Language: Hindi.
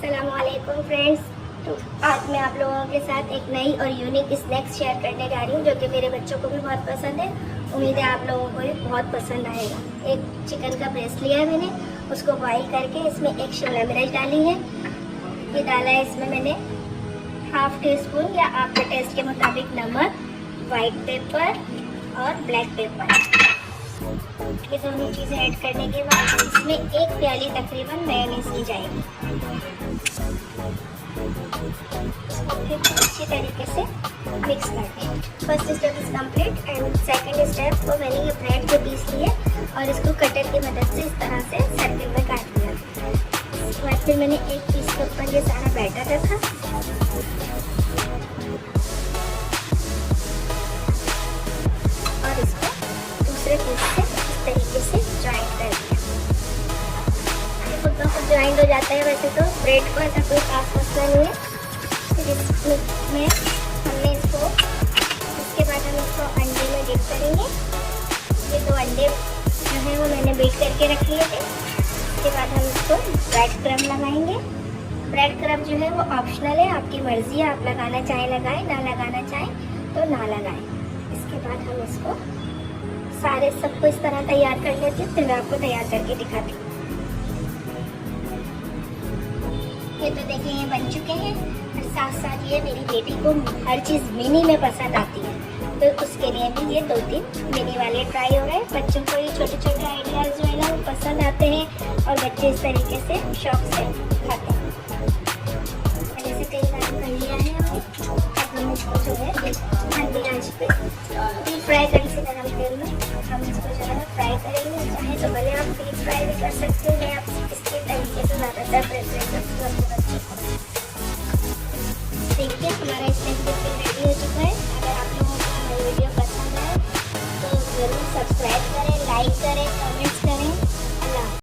अस्सलाम वालेकुम फ्रेंड्स। तो आज मैं आप लोगों के साथ एक नई और यूनिक स्नैक्स शेयर करने जा रही हूँ जो कि मेरे बच्चों को भी बहुत पसंद है। उम्मीद है आप लोगों को भी बहुत पसंद आएगा। एक चिकन का ब्रेस्ट लिया है मैंने, उसको बॉईल करके इसमें एक शिमला मिर्च डाली है। ये डाला है इसमें मैंने हाफ टी स्पून या आपके टेस्ट के मुताबिक नमक, वाइट पेपर और ब्लैक पेपर। ये दोनों चीज़ें ऐड करने के बाद इसमें एक प्याली तकरीबन मेयोनीज की जाएगी। फिर अच्छी तरीके से मिक्स कर दें। First step is complete and second step को मैंने ये ब्रेड के पीस लिए और इसको कटर की मदद से इस तरह से सर्कल में काट लिया। इसके बाद फिर मैंने एक पीस के ऊपर ये सारा बैटर रखा और इसको दूसरे पीस से तरीके से ज्वाइन कर दिया। खुद का खुद ज्वाइन हो जाता है। वैसे तो ब्रेड को ऐसा कोई खास मसला नहीं है। फिर इसमें हमने इसको इसके बाद हम इसको अंडे में डिप करेंगे। ये 2 अंडे जो है वो मैंने बीट करके रख लिए थे। इसके बाद हम इसको ब्रेड क्रम्ब लगाएंगे। ब्रेड क्रम्ब जो है वो ऑप्शनल है, आपकी मर्जी है, आप लगाना चाहें लगाएं, ना लगाना चाहें तो ना लगाएं। इसके बाद हम इसको सारे सबको इस तरह तैयार कर लेते हैं। फिर मैं आपको तैयार करके दिखाती हूँ। ये तो देखिए ये बन चुके हैं और साथ साथ ये मेरी बेटी को हर चीज़ मिनी में पसंद आती है, तो उसके लिए भी ये 2-3 मिनी वाले ट्राई हो रहे हैं। बच्चों को ये छोटे छोटे आइडियाज़ जो है ना वो पसंद आते हैं और बच्चे इस तरीके से शौक से खाते हैं। जैसे कई बार कर लिया है अब हम इसको जो है ठंडी आंच पे डीप फ्राई करके गरम तेल में हम इसको जो है फ्राई करेंगे। चाहे तो भले आप डीप फ्राई भी कर सकते हैं, मैं आप इसके तरीके से ज़्यादातर प्रेफर करती हूँ अपने बच्चों को। देखिए हमारा स्नैक बिल्कुल रेडी हो चुका है। अगर आप लोगों को हमारी वीडियो पसंद आए तो ज़रूर सब्सक्राइब करें, लाइक करें, कमेंट